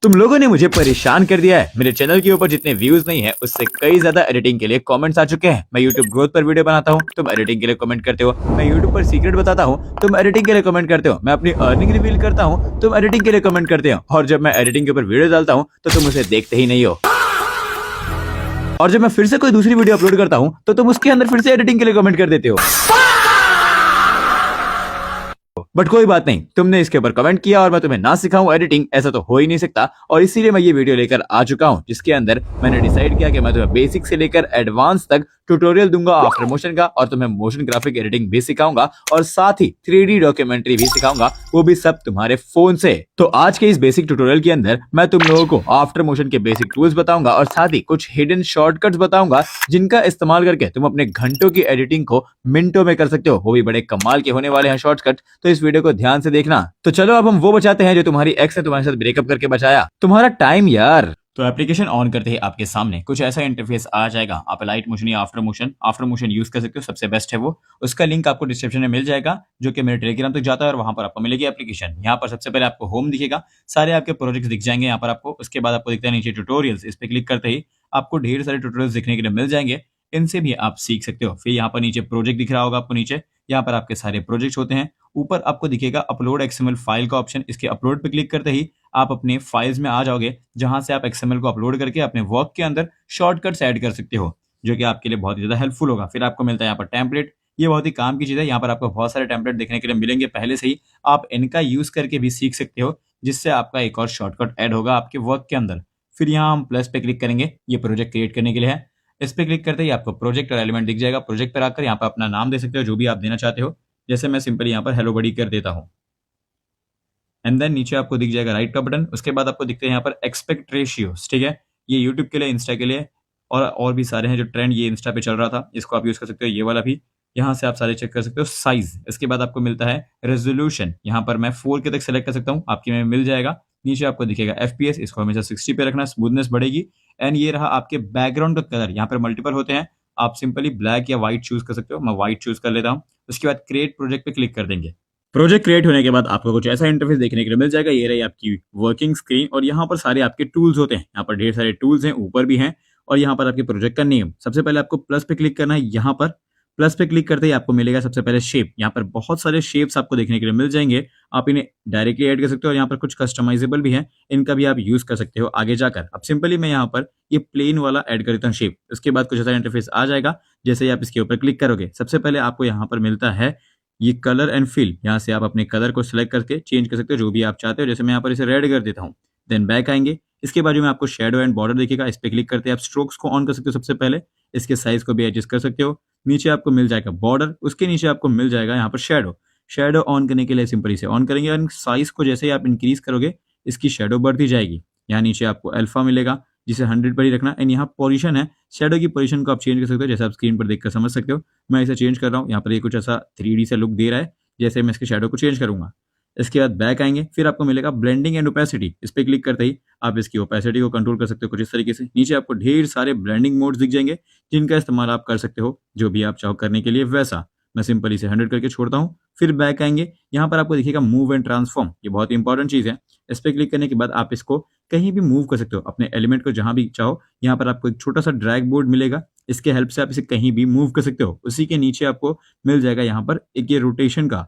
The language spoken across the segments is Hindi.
तुम लोगों ने मुझे परेशान कर दिया है। मेरे चैनल के ऊपर जितने व्यूज नहीं है उससे कई ज्यादा एडिटिंग के लिए कमेंट्स आ चुके हैं। मैं यूट्यूब ग्रोथ पर वीडियो बनाता हूँ, तुम एडिटिंग के लिए कमेंट करते हो। मैं यूट्यूब पर सीक्रेट बताता हूँ, तुम एडिटिंग के लिए कमेंट करते हो। मैं अपनी अर्निंग रिवील करता हूँ, तुम एडिटिंग के लिए कमेंट करते हो। और जब मैं एडिटिंग के ऊपर वीडियो डालता हूँ तो तुम उसे देखते ही नहीं हो। और जब मैं फिर से कोई दूसरी वीडियो अपलोड करता हूँ तो तुम उसके अंदर फिर से एडिटिंग के लिए कमेंट कर देते हो। बट कोई बात नहीं, तुमने इसके ऊपर कमेंट किया और मैं तुम्हें ना सिखाऊं एडिटिंग, ऐसा तो हो ही नहीं सकता। और इसीलिए मैं ये वीडियो लेकर आ चुका हूं, जिसके अंदर मैंने डिसाइड किया कि मैं तुम्हें बेसिक से लेकर एडवांस तक ट्यूटोरियल दूंगा आफ्टर मोशन का, और तुम्हें मोशन ग्राफिक एडिटिंग भी सिखाऊंगा और साथ ही 3D डॉक्यूमेंट्री भी सिखाऊंगा, वो भी सब तुम्हारे फोन से। तो आज के इस बेसिक ट्यूटोरियल के अंदर मैं तुम लोगों को आफ्टर मोशन के बेसिक टूल्स बताऊंगा और साथ ही कुछ हिडन शॉर्टकट्स बताऊंगा, जिनका इस्तेमाल करके तुम अपने घंटों की एडिटिंग को मिनटों में कर सकते हो। वो भी बड़े कमाल के होने वाले हैं शॉर्टकट, तो इस वीडियो को ध्यान से देखना। तो चलो अब हम वो बचाते हैं जो तुम्हारी एक्स ने तुम्हारे साथ ब्रेकअप करके बचाया, तुम्हारा टाइम यार। तो एप्लीकेशन ऑन करते ही आपके सामने कुछ ऐसा इंटरफेस आ जाएगा। आप लाइट मोशन या आफ्टर मोशन यूज कर सकते हो, सबसे बेस्ट है वो। उसका लिंक आपको डिस्क्रिप्शन में मिल जाएगा, जो कि मेरे टेलीग्राम तक जाता है, और वहां पर आपको मिलेगी एप्लीकेशन। यहाँ पर सबसे पहले आपको होम दिखेगा, सारे आपके प्रोजेक्ट्स दिख जाएंगे यहाँ पर आपको। उसके बाद आपको दिखता है नीचे ट्यूटोरियल्स, इस पे क्लिक करते ही आपको ढेर सारे ट्यूटोरियल्स देखने के लिए मिल जाएंगे, इनसे भी आप सीख सकते हो। फिर यहाँ पर नीचे प्रोजेक्ट दिख रहा होगा आपको, नीचे यहाँ पर आपके सारे प्रोजेक्ट्स होते हैं। ऊपर आपको दिखेगा अपलोड एक्सएमएल फाइल का ऑप्शन, इसके अपलोड पे क्लिक करते ही आप अपने फाइल्स में आ जाओगे, जहां से आप एक्सएमएल को अपलोड करके अपने वर्क के अंदर शॉर्टकट्स ऐड कर सकते हो, जो कि आपके लिए बहुत ही ज्यादा हेल्पफुल होगा। फिर आपको मिलता है यहाँ पर टेम्पलेट, ये बहुत ही काम की चीज है। यहाँ पर आपको बहुत सारे टेम्पलेट देखने के लिए मिलेंगे पहले से ही, आप इनका यूज करके भी सीख सकते हो, जिससे आपका एक और शॉर्टकट ऐड होगा आपके वर्क के अंदर। फिर यहाँ हम प्लस पे क्लिक करेंगे, ये प्रोजेक्ट क्रिएट करने के लिए है। इस पे क्लिक करते ही आपको प्रोजेक्ट और एलिमेंट दिख जाएगा। प्रोजेक्ट पर आकर यहाँ पर अपना नाम दे सकते हो, जो भी आप देना चाहते हो। जैसे मैं सिंपली यहाँ पर हेलो बडी कर देता हूँ, एंड देन नीचे आपको दिख जाएगा राइट का बटन। उसके बाद आपको दिखते हैं यहाँ पर एक्सपेक्ट रेशियोस, ठीक है। ये यूट्यूब के लिए, इंस्टा के लिए, और भी सारे हैं जो ट्रेंड ये इंस्टा पे चल रहा था, इसको आप यूज कर सकते हो। ये वाला भी यहाँ से आप सारे चेक कर सकते हो। साइज, इसके बाद आपको मिलता है रेजोल्यूशन, यहाँ पर मैं 4K तक सेलेक्ट कर सकता हूँ, आपके में मिल जाएगा। नीचे आपको दिखेगा FPS, इसको हमेशा 60 पे रखना, स्मूथनेस बढ़ेगी। एंड ये रहा आपके बैकग्राउंड का कलर, यहाँ पर मल्टीपल होते हैं, आप सिंपली ब्लैक या व्हाइट चूज कर सकते हो। मैं व्हाइट चूज कर लेता हूँ। उसके बाद क्रिएट प्रोजेक्ट पे क्लिक कर देंगे। प्रोजेक्ट क्रिएट होने के बाद आपको कुछ ऐसा इंटरफेस देखने के लिए मिल जाएगा। ये रही आपकी वर्किंग स्क्रीन, और यहाँ पर सारे आपके टूल्स होते हैं। यहाँ पर ढेर सारे टूल्स हैं, ऊपर भी हैं, और यहाँ पर आपके प्रोजेक्ट का नेम। सबसे पहले आपको प्लस पे क्लिक करना है। यहाँ पर प्लस पे क्लिक करते ही आपको मिलेगा सबसे पहले शेप। यहाँ पर बहुत सारे शेप्स आपको देखने के लिए मिल जाएंगे, आप इन्हें डायरेक्टली ऐड कर सकते हो, और यहाँ पर कुछ कस्टमाइजेबल भी है, इनका भी आप यूज कर सकते हो आगे जाकर। अब सिंपली मैं यहाँ पर ये प्लेन वाला ऐड कर देता हूँ शेप। उसके बाद कुछ ऐसा इंटरफेस आ जाएगा। जैसे ही आप इसके ऊपर क्लिक करोगे, सबसे पहले आपको यहाँ पर मिलता है ये कलर एंड फिल। यहाँ से आप अपने कलर को सिलेक्ट करके चेंज कर सकते हो, जो भी आप चाहते हो। जैसे मैं यहाँ पर इसे रेड कर देता हूँ। देन बैक आएंगे, इसके बाजू में आपको शेडो एंड बॉर्डर दिखेगा, इस पे क्लिक करते हैं आप स्ट्रोक्स को ऑन कर सकते हो। सबसे पहले इसके साइज को भी एडजस्ट कर सकते हो। नीचे आपको मिल जाएगा बॉर्डर, उसके नीचे आपको मिल जाएगा यहाँ पर शेडो। शेडो ऑन करने के लिए सिंपली से ऑन करेंगे, और साइज को जैसे ही आप इंक्रीज करोगे, इसकी शेडो बढ़ती जाएगी। यहाँ नीचे आपको अल्फा मिलेगा, जिसे 100 पर ही रखना। एंड यहाँ पोजीशन है, शेडो की पोजीशन को आप चेंज कर सकते हो, जैसे आप स्क्रीन पर देखकर समझ सकते हो। मैं इसे चेंज कर रहा हूँ, यहाँ पर ये कुछ ऐसा 3D से लुक दे रहा है, जैसे मैं इसके शेडो को चेंज करूंगा। इसके बाद बैक आएंगे, फिर आपको मिलेगा ब्लेंडिंग एंड ओपेसिटी। इस पे क्लिक करते ही आप इसकी ओपेसिटी को कंट्रोल कर सकते हो कुछ इस तरीके से। नीचे आपको ढेर सारे ब्लेंडिंग मोड्स दिख जाएंगे, जिनका इस्तेमाल आप कर सकते हो, जो भी आप चाहो करने के लिए वैसा। मैं सिंपली से 100 करके छोड़ता हूँ। फिर बैक आएंगे, यहाँ पर आपको दिखेगा मूव एंड ट्रांसफॉर्म, ये बहुत इंपॉर्टेंट चीज है। इस पे क्लिक करने के बाद आप इसको कहीं भी मूव कर सकते हो, अपने एलिमेंट को जहां भी चाहो। यहाँ पर आपको एक छोटा सा ड्रैग बोर्ड मिलेगा, इसके हेल्प से आप इसे कहीं भी मूव कर सकते हो। उसी के नीचे आपको मिल जाएगा यहाँ पर एक ये रोटेशन का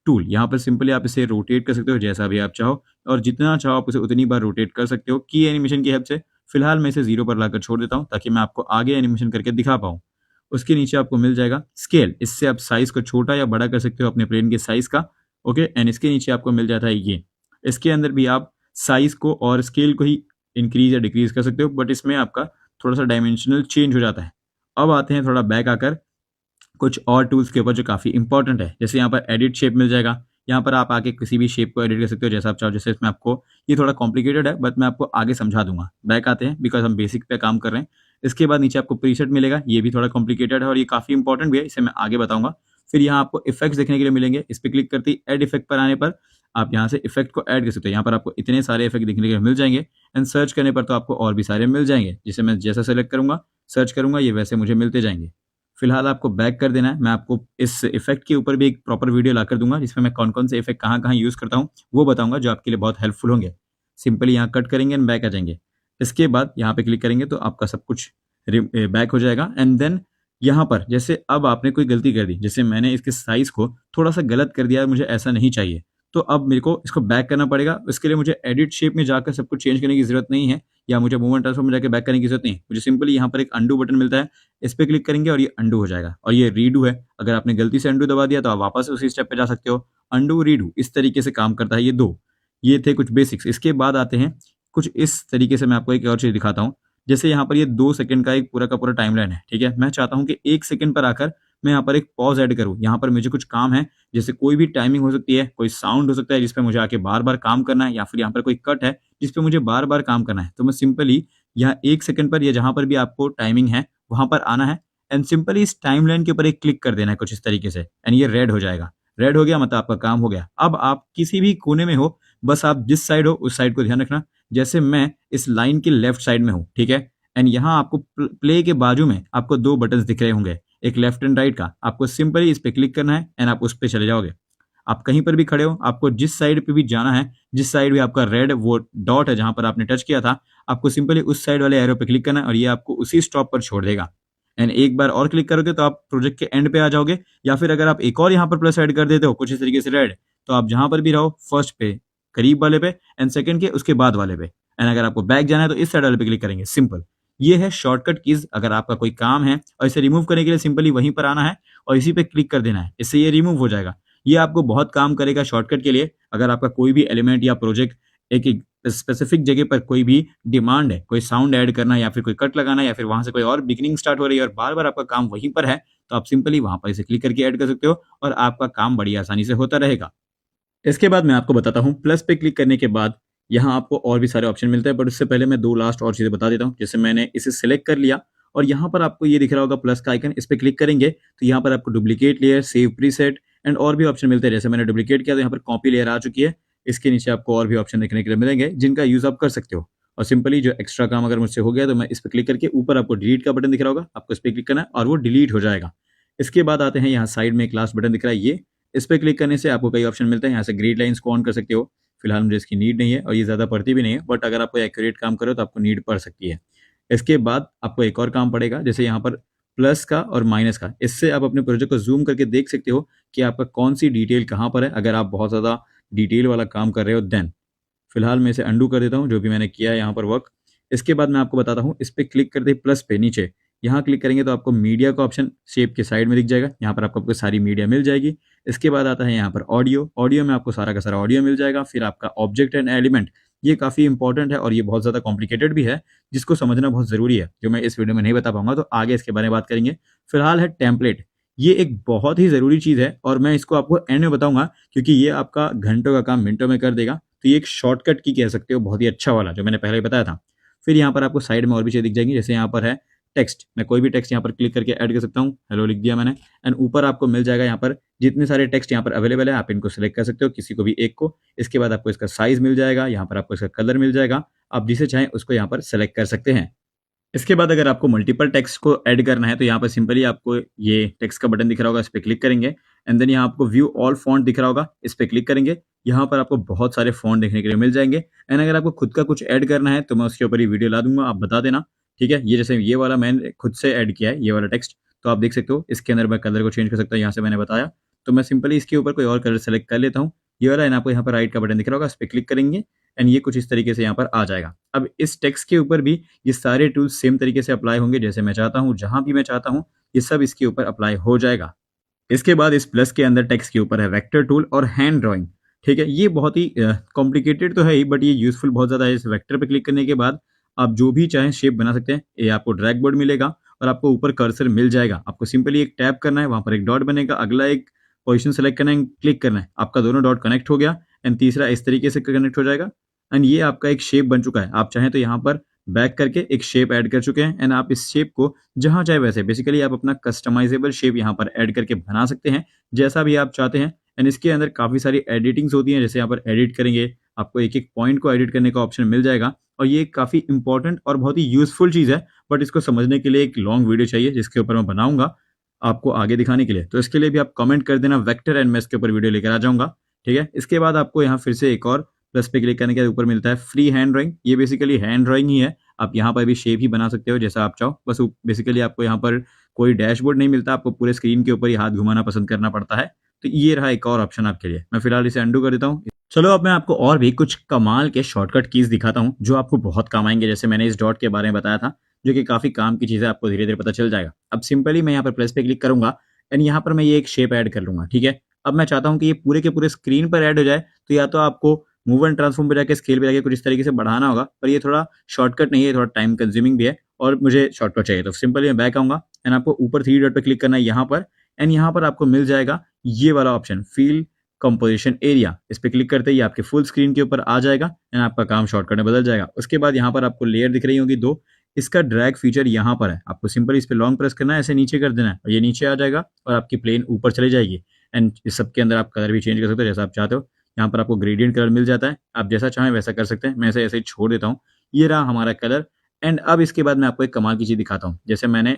टूल। यहाँ पर सिंपली आप इसे रोटेट कर सकते हो जैसा भी आप चाहो, और जितना चाहो आप उसे उतनी बार रोटेट कर सकते हो की एनिमेशन की हेल्प से। फिलहाल मैं इसे 0 पर लाकर छोड़ देता हूँ, ताकि मैं आपको आगे एनिमेशन करके दिखा पाऊँ। उसके नीचे आपको मिल जाएगा स्केल, इससे आप साइज को छोटा या बड़ा कर सकते हो अपने प्लेन के साइज का। ओके, एंड इसके नीचे आपको मिल जाता है ये, इसके अंदर भी आप साइज को और स्केल को ही इंक्रीज या डिक्रीज कर सकते हो, बट इसमें आपका थोड़ा सा डायमेंशनल चेंज हो जाता है। अब आते हैं थोड़ा बैक आकर कुछ और टूल्स के ऊपर जो काफी इंपॉर्टेंट है। जैसे यहाँ पर एडिट शेप मिल जाएगा, यहाँ पर आप आके किसी भी शेप को एडिट कर सकते हो जैसा आप चाहो। जैसे इसमें आपको ये थोड़ा कॉम्प्लिकेटेड है, बट मैं आपको आगे समझा दूंगा। बैक आते हैं, बिकॉज हम बेसिक पे काम कर रहे हैं। इसके बाद नीचे आपको प्रीसेट मिलेगा, ये भी थोड़ा कॉम्प्लिकेटेड है और ये काफी इंपॉर्टेंट भी है, इसे मैं आगे बताऊंगा। फिर यहाँ आपको इफेक्ट्स देखने के लिए मिलेंगे, इस पर क्लिक करते ही एड इफेक्ट पर आने पर आप यहाँ से इफेक्ट को ऐड कर सकते हो। यहाँ पर आपको इतने सारे इफेक्ट देखने के लिए मिल जाएंगे, एंड सर्च करने पर तो आपको और भी सारे मिल जाएंगे, जिसे मैं जैसा सेलेक्ट करूंगा, सर्च करूंगा, ये वैसे मुझे मिलते जाएंगे। फिलहाल आपको बैक कर देना है। मैं आपको इस इफेक्ट के ऊपर भी एक प्रॉपर वीडियो ला कर दूंगा, जिसमें मैं कौन कौन से इफेक्ट कहाँ कहाँ यूज करता हूँ वो बताऊंगा, जो आपके लिए बहुत हेल्पफुल होंगे। सिंपली यहाँ कट करेंगे एंड बैक आ जाएंगे। इसके बाद यहाँ पे क्लिक करेंगे तो आपका सब कुछ बैक हो जाएगा। एंड देन यहाँ पर जैसे अब आपने कोई गलती कर दी, जैसे मैंने इसके साइज को थोड़ा सा गलत कर दिया, मुझे ऐसा नहीं चाहिए, तो अब मेरे को इसको बैक करना पड़ेगा। इसके लिए मुझे एडिट शेप में जाकर सब कुछ चेंज करने की जरूरत नहीं है, या मुझे मूवमेंट ट्रांसफॉर्म में जाकर बैक करने की जरूरत नहीं है। मुझे सिंपली यहाँ पर एक अंडू बटन मिलता है, इस पे क्लिक करेंगे और ये अंडू हो जाएगा। और ये रीडू है, अगर आपने गलती से अंडू दबा दिया तो आप वापस उसी स्टेप पे जा सकते हो। अंडू रीडू इस तरीके से काम करता है ये दो। ये थे कुछ बेसिक्स। इसके बाद आते हैं कुछ इस तरीके से। मैं आपको एक और चीज दिखाता हूँ। जैसे यहाँ पर ये 2 सेकंड का एक पूरा का पूरा टाइमलाइन है, ठीक है। मैं चाहता हूँ कि 1 सेकंड पर आकर मैं यहाँ पर एक पॉज ऐड करूँ। यहाँ पर मुझे कुछ काम है, जैसे कोई भी टाइमिंग हो सकती है, कोई साउंड हो सकता है जिसपे मुझे आके बार-बार काम करना है, या फिर यहाँ पर कोई कट है जिसपे मुझे बार-बार काम करना है। तो मैं सिंपली यहाँ 1 सेकंड पर या जहाँ पर भी आपको टाइमिंग है, वहाँ पर आना है एंड सिंपली इस टाइमलाइन के ऊपर एक क्लिक कर देना है कुछ इस तरीके से एंड ये रेड हो जाएगा। रेड हो गया मतलब आपका काम हो गया। अब आप किसी भी कोने में हो, बस आप जिस साइड हो उस साइड को ध्यान रखना। जैसे मैं इस लाइन के लेफ्ट साइड में हूँ, ठीक है। एंड यहाँ आपको प्ले के बाजू में आपको 2 बटन्स दिख रहे होंगे, एक लेफ्ट एंड राइट का। आपको सिंपली इस पे क्लिक करना है एंड आप उस पे चले जाओगे। आप कहीं पर भी खड़े हो, आपको जिस साइड पे भी जाना है, जिस साइड भी आपका रेड वो डॉट है जहां पर आपने टच किया था, आपको सिंपली उस साइड वाले एरो पे क्लिक करना है और ये आपको उसी स्टॉप पर छोड़ देगा। एंड एक बार और क्लिक करोगे तो आप प्रोजेक्ट के एंड पे आ जाओगे। या फिर अगर आप एक और यहाँ पर प्लस ऐड कर देते हो कुछ इस तरीके से रेड, तो आप जहां पर भी रहो, फर्स्ट पे करीब वाले पे एंड सेकंड के उसके बाद वाले पे। एंड अगर आपको बैक जाना है तो इस साइड वाले पे क्लिक करेंगे। सिंपल। ये है शॉर्टकट कीज। अगर आपका कोई काम है और इसे रिमूव करने के लिए सिंपली वहीं पर आना है और इसी पे क्लिक कर देना है, इससे ये रिमूव हो जाएगा। ये आपको बहुत काम करेगा शॉर्टकट के लिए। अगर आपका कोई भी एलिमेंट या प्रोजेक्ट एक स्पेसिफिक जगह पर कोई भी डिमांड है, कोई साउंड ऐड करना या फिर कोई कट लगाना या फिर वहां से कोई और बिगिनिंग स्टार्ट हो रही है और बार बार आपका काम वहीं पर है, तो आप सिंपली वहां पर इसे क्लिक करके ऐड कर सकते हो और आपका काम बड़ी आसानी से होता रहेगा। इसके बाद मैं आपको बताता हूँ, प्लस पे क्लिक करने के बाद यहाँ आपको और भी सारे ऑप्शन मिलते हैं, बट उससे पहले मैं 2 लास्ट और चीजें बता देता हूँ। जैसे मैंने इसे सिलेक्ट कर लिया और यहाँ पर आपको ये दिख रहा होगा प्लस का आइकन, इस पे क्लिक करेंगे तो यहाँ पर आपको duplicate layer, save preset and और भी ऑप्शन मिलते हैं। जैसे मैंने डुप्लीकेट किया तो यहाँ पर कॉपी लेयर आ चुकी है। इसके नीचे आपको और भी ऑप्शन देखने के लिए मिलेंगे जिनका यूज आप कर सकते हो। और सिंपली जो एक्स्ट्रा काम अगर मुझसे हो गया तो मैं इस पर क्लिक करके ऊपर आपको डिलीट का बटन दिख रहा होगा, आपको इस पर क्लिक करना है और वो डिलीट हो जाएगा। इसके बाद आते हैं यहाँ साइड में एक लास्ट बटन दिख रहा है, ये इस पे क्लिक करने से आपको कई ऑप्शन मिलते हैं। यहाँ से ग्रिड लाइंस को ऑन कर सकते हो। फिलहाल मुझे इसकी नीड नहीं है और ये ज़्यादा पड़ती भी नहीं है, बट अगर आपको एक्यूरेट काम करो तो आपको नीड पड़ सकती है। इसके बाद आपको एक और काम पड़ेगा, जैसे यहाँ पर प्लस का और माइनस का। इससे आप अपने प्रोजेक्ट को जूम करके देख सकते हो कि आपका कौन सी डिटेल कहाँ पर है, अगर आप बहुत ज़्यादा डिटेल वाला काम कर रहे हो देन। फिलहाल मैं इसे अंडू कर देता हूँ जो भी मैंने किया है यहाँ पर वर्क। इसके बाद मैं आपको बताता हूँ, इस पे क्लिक करते ही प्लस पे नीचे यहाँ क्लिक करेंगे तो आपको मीडिया का ऑप्शन शेप के साइड में दिख जाएगा। यहाँ पर आपको सारी मीडिया मिल जाएगी। इसके बाद आता है यहाँ पर ऑडियो। ऑडियो में आपको सारा का सारा ऑडियो मिल जाएगा। फिर आपका ऑब्जेक्ट एंड एलिमेंट, ये काफ़ी इंपॉर्टेंट है और ये बहुत ज़्यादा कॉम्प्लिकेटेड भी है, जिसको समझना बहुत ज़रूरी है, जो मैं इस वीडियो में नहीं बता पाऊंगा, तो आगे इसके बारे में बात करेंगे। फिलहाल है टेम्पलेट। ये एक बहुत ही ज़रूरी चीज़ है और मैं इसको आपको एंड में बताऊंगा, क्योंकि ये आपका घंटों का काम मिनटों में कर देगा। तो ये एक शॉर्टकट की कह सकते हो, बहुत ही अच्छा वाला, जो मैंने पहले बताया था। फिर यहाँ पर आपको साइड में और भी चीज़ दिख जाएंगी। जैसे यहाँ पर है टेक्स्ट, मैं कोई भी टेक्स्ट यहाँ पर क्लिक करके ऐड कर सकता हूँ। हेलो लिख दिया मैंने एंड ऊपर आपको मिल जाएगा यहाँ पर जितने सारे टेक्स्ट यहाँ पर अवेलेबल है, आप इनको सिलेक्ट कर सकते हो, किसी को भी एक को। इसके बाद आपको इसका साइज मिल जाएगा, यहाँ पर आपको इसका कलर मिल जाएगा, आप जिसे चाहें उसको यहाँ पर सेलेक्ट कर सकते हैं। इसके बाद अगर आपको मल्टीपल टेक्स्ट को ऐड करना है तो यहाँ पर सिंपली आपको ये टेक्स्ट का बटन दिख रहा होगा, इस पर क्लिक करेंगे एंड देन यहाँ आपको व्यू ऑल फॉन्ट दिख रहा होगा, इस पर क्लिक करेंगे। यहाँ पर आपको बहुत सारे फॉन्ट देखने के लिए मिल जाएंगे एंड अगर आपको खुद का कुछ ऐड करना है तो मैं उसके ऊपर ही वीडियो ला दूंगा, आप बता देना, ठीक है। ये जैसे ये वाला मैंने खुद से ऐड किया है, ये वाला टेक्स्ट, तो आप देख सकते हो इसके अंदर मैं कलर को चेंज कर सकता हूँ। यहाँ से मैंने बताया तो मैं सिंपली इसके ऊपर कोई और कलर सेलेक्ट कर लेता हूँ। ये वाला है ना, आपको यहाँ पर राइट का बटन दिख रहा होगा, इस पर क्लिक करेंगे एंड ये कुछ इस तरीके से यहाँ पर आ जाएगा। अब इस टेक्स्ट के ऊपर भी ये सारे टूल्स सेम तरीके से अप्लाई होंगे, जैसे मैं चाहता हूँ, जहां भी मैं चाहता हूँ, ये सब इसके ऊपर अप्लाई हो जाएगा। इसके बाद इस प्लस के अंदर टेक्स्ट के ऊपर है वेक्टर टूल और हैंड ड्राइंग, ठीक है। ये बहुत ही कॉम्प्लिकेटेड तो है ही, बट ये यूजफुल बहुत ज़्यादा है। इस वेक्टर पे क्लिक करने के बाद आप जो भी चाहें शेप बना सकते हैं। ये आपको ड्रैग बोर्ड मिलेगा और आपको ऊपर कर्सर मिल जाएगा। आपको सिंपली एक टैप करना है, वहां पर एक डॉट बनेगा, अगला एक पोजीशन सेलेक्ट करना है, क्लिक करना है, आपका दोनों डॉट कनेक्ट हो गया एंड तीसरा इस तरीके से कनेक्ट हो जाएगा एंड ये आपका एक शेप बन चुका है। आप चाहें तो यहाँ पर बैक करके एक शेप ऐड कर चुके हैं एंड आप इस शेप को जहां चाहे वैसे बेसिकली आप अपना कस्टमाइजेबल शेप यहाँ पर ऐड करके बना सकते हैं, जैसा भी आप चाहते हैं। एंड इसके अंदर काफी सारी एडिटिंग्स होती हैं, जैसे यहाँ पर एडिट करेंगे आपको एक एक पॉइंट को एडिट करने का ऑप्शन मिल जाएगा और ये काफी इंपॉर्टेंट और बहुत ही यूजफुल चीज है। बट इसको समझने के लिए एक लॉन्ग वीडियो चाहिए, जिसके ऊपर मैं बनाऊंगा आपको आगे दिखाने के लिए। तो इसके लिए भी आप कमेंट कर देना वेक्टर एंड मैं इसके ऊपर वीडियो लेकर आ जाऊंगा, ठीक है। इसके बाद आपको यहाँ फिर से एक और प्लस पे क्लिक करने के बाद ऊपर मिलता है फ्री हैंड ड्राइंग। ये बेसिकली हैंड ड्राइंग ही है, आप यहाँ पर भी शेप ही बना सकते हो जैसा आप चाहो। बस बेसिकली आपको यहाँ पर कोई डैशबोर्ड नहीं मिलता, आपको पूरे स्क्रीन के ऊपर ही हाथ घुमाना पसंद करना पड़ता है। तो ये रहा एक और ऑप्शन आपके लिए। मैं फिलहाल इसे अंडू कर देता हूँ। चलो अब मैं आपको और भी कुछ कमाल के शॉर्टकट कीज दिखाता हूँ जो आपको बहुत काम आएंगे। जैसे मैंने इस डॉट के बारे में बताया था, जो कि काफी काम की चीज है, आपको धीरे धीरे पता चल जाएगा। अब सिंपली मैं यहाँ पर प्लस पे क्लिक करूंगा एंड यहाँ पर मैं ये एक शेप ऐड कर लूंगा, ठीक है। अब मैं चाहता हूँ कि ये पूरे के पूरे स्क्रीन पर ऐड हो जाए, तो या तो आपको मूव एंड ट्रांसफॉर्म पे जाके स्केल पे जाके कुछ इस तरीके से बढ़ाना होगा, पर ये थोड़ा शॉर्टकट नहीं है, थोड़ा टाइम कंज्यूमिंग भी है और मुझे शॉर्टकट चाहिए। तो सिंपली मैं बैक आऊंगा एंड आपको ऊपर थ्री डॉट पे क्लिक करना है यहाँ पर, एंड यहाँ पर आपको मिल जाएगा ये वाला ऑप्शन फील कंपोजिशन एरिया। इस पे क्लिक करते ही आपके फुल स्क्रीन के ऊपर आ जाएगा एंड आपका काम शॉर्टकट में बदल जाएगा। उसके बाद यहाँ पर आपको लेयर दिख रही होगी दो, इसका ड्रैग फीचर यहाँ पर है, आपको सिंपल इस पे लॉन्ग प्रेस करना है, ऐसे नीचे कर देना है और ये नीचे आ जाएगा और आपकी प्लेन ऊपर चली जाएगी। एंड इस सब के अंदर आप कलर भी चेंज कर सकते हो जैसा आप चाहते हो। यहाँ पर आपको ग्रेडियंट कलर मिल जाता है, आप जैसा चाहें वैसा कर सकते हैं। मैं ऐसे ऐसे ही छोड़ देता हूँ। ये रहा हमारा कलर। एंड अब इसके बाद मैं आपको एक कमाल की चीज दिखाता हूँ। जैसे मैंने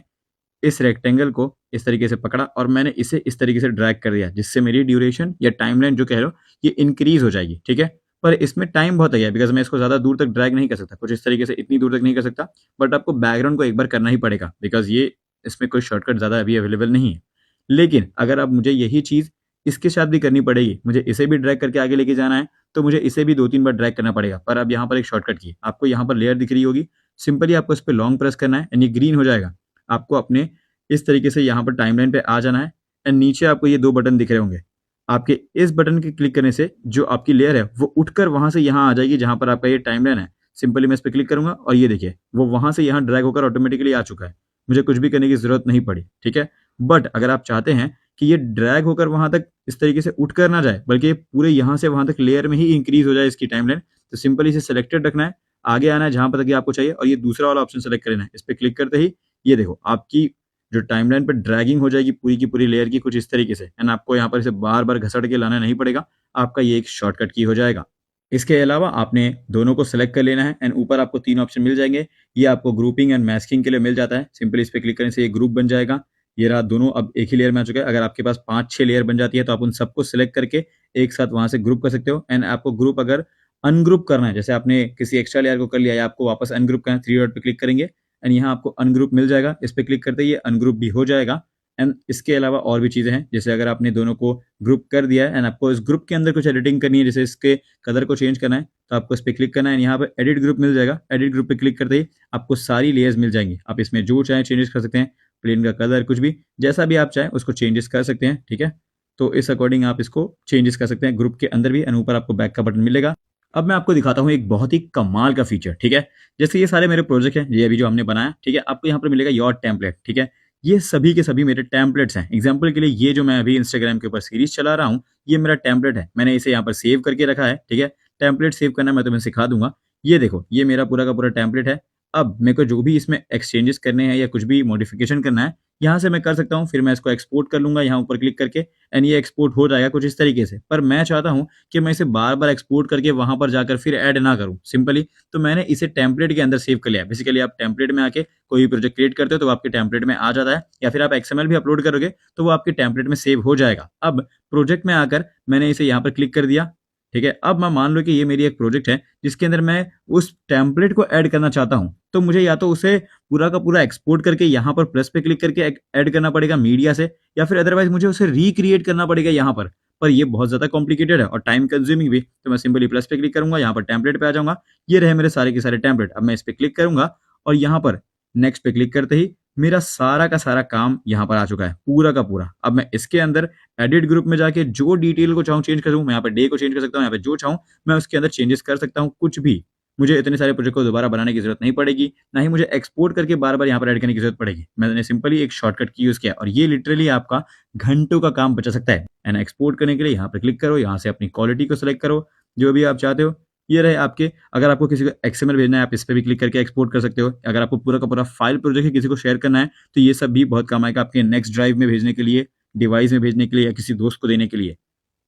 इस रेक्टेंगल को इस तरीके से पकड़ा और मैंने इसे इस तरीके से ड्रैग कर दिया, जिससे मेरी ड्यूरेशन या टाइमलाइन जो कह लो ये इंक्रीज हो जाएगी, ठीक है। पर इसमें टाइम बहुत है बिकॉज मैं इसको ज्यादा दूर तक ड्रैग नहीं कर सकता, कुछ इस तरीके से इतनी दूर तक नहीं कर सकता। बट आपको बैकग्राउंड को एक बार करना ही पड़ेगा बिकॉज ये इसमें कोई शॉर्टकट ज्यादा अभी अवेलेबल नहीं है। लेकिन अगर अब मुझे यही चीज इसके साथ भी करनी पड़ेगी, मुझे इसे भी ड्रैग करके आगे लेके जाना है, तो मुझे इसे भी 2-3 बार ड्रैग करना पड़ेगा। पर अब यहाँ पर एक शॉर्टकट की, आपको यहाँ पर लेयर दिख रही होगी, सिंपली आपको इस पर लॉन्ग प्रेस करना है एंड ये ग्रीन हो जाएगा। आपको अपने इस तरीके से यहाँ पर टाइमलाइन पे आ जाना है एंड नीचे आपको ये दो बटन दिख रहे होंगे। आपके इस बटन के क्लिक करने से जो आपकी लेयर है वो उठकर वहां से यहाँ आ जाएगी जहां पर आपका ये टाइमलाइन है। सिंपली मैं इस पर क्लिक करूंगा और ये देखिए वो वहां से यहाँ ड्रैग होकर ऑटोमेटिकली आ चुका है, मुझे कुछ भी करने की जरूरत नहीं पड़ी, ठीक है। बट अगर आप चाहते हैं कि ये ड्रैग होकर वहां तक इस तरीके से उठ कर ना जाए, बल्कि पूरे यहाँ से वहां तक लेयर में ही इंक्रीज हो जाए इसकी टाइमलाइन, तो सिंपली इसे सिलेक्टेड रखना है, आगे आना है जहां पर तक आपको चाहिए और ये दूसरा वाला ऑप्शन सेलेक्ट करना है। इस पर क्लिक करते ही ये देखो आपकी जो टाइमलाइन पर ड्रैगिंग हो जाएगी पूरी की पूरी लेयर की कुछ इस तरीके से, एंड आपको यहाँ पर इसे बार बार घसड़ के लाना नहीं पड़ेगा, आपका ये एक शॉर्टकट की हो जाएगा। इसके अलावा आपने दोनों को सिलेक्ट कर लेना है एंड ऊपर आपको 3 ऑप्शन मिल जाएंगे। ये आपको ग्रुपिंग एंड मैस्किंग के लिए मिल जाता है, सिंपली इस पे क्लिक करने से ये ग्रुप बन जाएगा। ये रहा दोनों अब एक ही लेयर में आ चुका है। अगर आपके पास 5-6 लेयर बन जाती है तो आप उन सबको सिलेक्ट करके एक साथ वहां से ग्रुप कर सकते हो। एंड आपको ग्रुप अगर अनग्रुप करना है, जैसे आपने किसी एक्स्ट्रा लेयर को कर लिया या आपको वापस अनग्रुप करना है, 3 डॉट पे क्लिक करेंगे एंड यहाँ आपको अनग्रुप मिल जाएगा। इस पे क्लिक करते ही ये अनग्रुप भी हो जाएगा। एंड इसके अलावा और भी चीजें हैं, जैसे अगर आपने दोनों को ग्रुप कर दिया है एंड आपको इस ग्रुप के अंदर कुछ एडिटिंग करनी है, जैसे इसके कलर को चेंज करना है, तो आपको इस पे क्लिक करना है। यहाँ पे एडिट ग्रुप मिल जाएगा, एडिट ग्रुप पे क्लिक करते ही आपको सारी लेयर्स मिल जाएंगी। आप इसमें जो चाहे चेंजेस कर सकते हैं, प्लेन का कलर कुछ भी जैसा भी आप चाहें उसको चेंजेस कर सकते हैं, ठीक है। तो इस अकॉर्डिंग आप इसको चेंजेस कर सकते हैं ग्रुप के अंदर भी। एंड ऊपर आपको बैक का बटन मिलेगा। अब मैं आपको दिखाता हूँ एक बहुत ही कमाल का फीचर, ठीक है। जैसे ये सारे मेरे प्रोजेक्ट हैं, ये अभी जो हमने बनाया, ठीक है, आपको यहाँ पर मिलेगा योर टेम्पलेट, ठीक है। ये सभी के सभी मेरे टेम्पलेट्स हैं। एग्जाम्पल के लिए ये जो मैं अभी इंस्टाग्राम के ऊपर सीरीज चला रहा हूँ, ये मेरा टेम्पलेट है, मैंने इसे यहाँ पर सेव करके रखा है, ठीक है। टेम्पलेट सेव करना मैं तुम्हें सिखा दूंगा। ये देखो ये मेरा पूरा का पूरा टेम्पलेट है। अब मेरे को जो भी इसमें एक्सचेंजेस करने हैं या कुछ भी मॉडिफिकेशन करना है, यहाँ से मैं कर सकता हूँ। फिर मैं इसको एक्सपोर्ट कर लूंगा यहाँ ऊपर क्लिक करके एंड ये एक्सपोर्ट हो जाएगा कुछ इस तरीके से। पर मैं चाहता हूँ कि मैं इसे बार बार एक्सपोर्ट करके वहां पर जाकर फिर ऐड ना करूँ, सिंपली तो मैंने इसे टेम्पलेट के अंदर सेव कर लिया। बेसिकली आप टेम्पलेट में आके कोई भी प्रोजेक्ट क्रिएट करते हो तो वो आपके टेम्पलेट में आ जाता है, या फिर आप एक्सएमएल भी अपलोड करोगे तो वो आपके टेम्पलेट में सेव हो जाएगा। अब प्रोजेक्ट में आकर मैंने इसे यहाँ पर क्लिक कर दिया, ठीक है। अब मैं मान लो कि ये मेरी एक प्रोजेक्ट है जिसके अंदर मैं उस टेम्पलेट को ऐड करना चाहता हूं, तो मुझे या तो उसे पूरा का पूरा एक्सपोर्ट करके यहाँ पर प्लस पे क्लिक करके ऐड करना पड़ेगा मीडिया से, या फिर अदरवाइज मुझे उसे रिक्रिएट करना पड़ेगा यहाँ पर ये बहुत ज्यादा कॉम्प्लिकेटेड है और टाइम कंज्यूमिंग भी। तो मैं सिंपली प्लस पे क्लिक करूंगा, यहाँ पर टेम्पलेट पे आ जाऊंगा, ये रहे मेरे सारे के सारे टेम्पलेट। अब मैं इस पे क्लिक करूंगा और यहाँ पर नेक्स्ट पे क्लिक करते ही मेरा सारा का सारा काम यहाँ पर आ चुका है पूरा का पूरा। अब मैं इसके अंदर एडिट ग्रुप में जाके जो डिटेल को चाहूँ चेंज कर दूँ, मैं यहाँ पर डे को चेंज कर सकता हूँ, यहाँ पे जो चाहूँ मैं उसके अंदर चेंजेस कर सकता हूँ कुछ भी। मुझे इतने सारे प्रोजेक्ट को दोबारा बनाने की जरूरत नहीं पड़ेगी, ना ही मुझे एक्सपोर्ट करके बार बार यहाँ पर ऐड करने की जरूरत पड़ेगी। मैंने सिंपली एक शॉर्टकट की यूज किया और ये लिटरली आपका घंटों का काम बचा सकता है। एंड एक्सपोर्ट करने के लिए यहाँ पर क्लिक करो, यहाँ से अपनी क्वालिटी को सिलेक्ट करो जो भी आप चाहते हो। ये रहे आपके, अगर आपको किसी को एक्सएमएल भेजना है आप इस पे भी क्लिक करके एक्सपोर्ट कर सकते हो। अगर आपको पूरा का पूरा फाइल प्रोजेक्ट है किसी को शेयर करना है तो ये सब भी बहुत काम आएगा आपके नेक्स्ट ड्राइव में भेजने के लिए, डिवाइस में भेजने के लिए या किसी दोस्त को देने के लिए,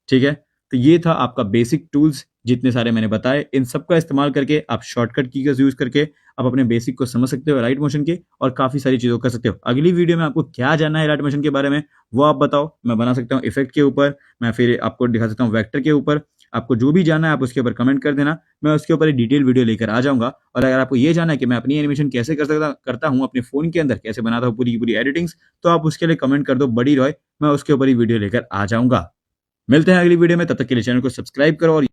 ठीक है। तो ये था आपका बेसिक टूल्स जितने सारे मैंने बताए, इन सब का इस्तेमाल करके आप शॉर्टकट की का यूज करके आप अपने बेसिक को समझ सकते हो राइट मोशन के, और काफी सारी चीजों कर सकते हो। अगली वीडियो में आपको क्या जानना है राइट मोशन के बारे में वो आप बताओ, मैं बना सकता हूँ इफेक्ट के ऊपर, मैं फिर आपको दिखा सकता हूँ वेक्टर के ऊपर, आपको जो भी जानना है आप उसके ऊपर कमेंट कर देना, मैं उसके ऊपर एक डिटेल वीडियो लेकर आ जाऊंगा। और अगर आपको ये जानना है कि मैं अपनी एनिमेशन कैसे करता हूँ अपने फ़ोन के अंदर, कैसे बनाता हूँ पूरी की पूरी एडिटिंग्स, तो आप उसके लिए कमेंट कर दो बडी रॉय, मैं उसके ऊपर ही वीडियो लेकर आ जाऊंगा। मिलते हैं अगली वीडियो में, तब तक के लिए चैनल को सब्सक्राइब करो और